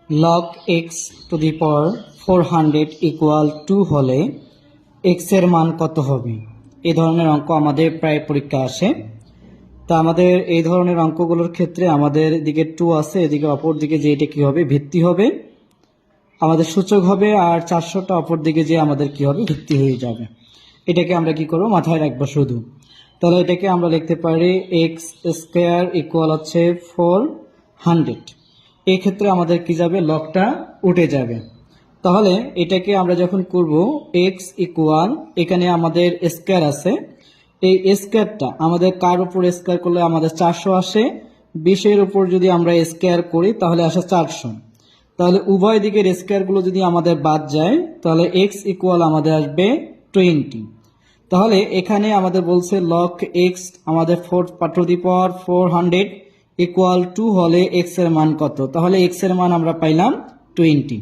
log x to the power 400 equal 2 হলে x এর মান কত হবে? এই ধরনের অঙ্ক আমাদের প্রায় পরীক্ষা আসে। তা আমাদের এই ধরনের অঙ্কগুলোর ক্ষেত্রে আমাদের এদিকে 2 আছে, এদিকে অপর দিকে যে এটা কি হবে, ভিত্তি হবে, আমাদের সূচক হবে, আর 400টা অপর দিকে যে আমাদের কি হবে, ভিত্তি হয়ে যাবে। এটাকে আমরা কি করব, মাথায় রাখবো শুধু। তাহলে এটাকে আমরা লিখতে পারি x স্কয়ার ইকুয়াল হচ্ছে 400। এই ক্ষেত্রে আমাদের কি যাবে, লগটা উঠে যাবে। তাহলে এটাকে আমরা যখন করব x ইকুয়াল, এখানে আমাদের স্কয়ার আছে, এই স্কয়ারটা আমাদের কার উপর স্কয়ার করলে আমাদের 400 আসে, 20-এর উপর যদি আমরা স্কয়ার করি তাহলে আসে 400। তাহলে উভয় দিকের স্কয়ারগুলো যদি আমাদের বাদ যায় তাহলে x ইকুয়াল আমাদের আসবে 20। তাহলে এখানে আমাদের বলছে log x আমাদের 4 ইকুয়াল 2 হলে x এর মান কত? তাহলে x এর মান আমরা পাইলাম 20।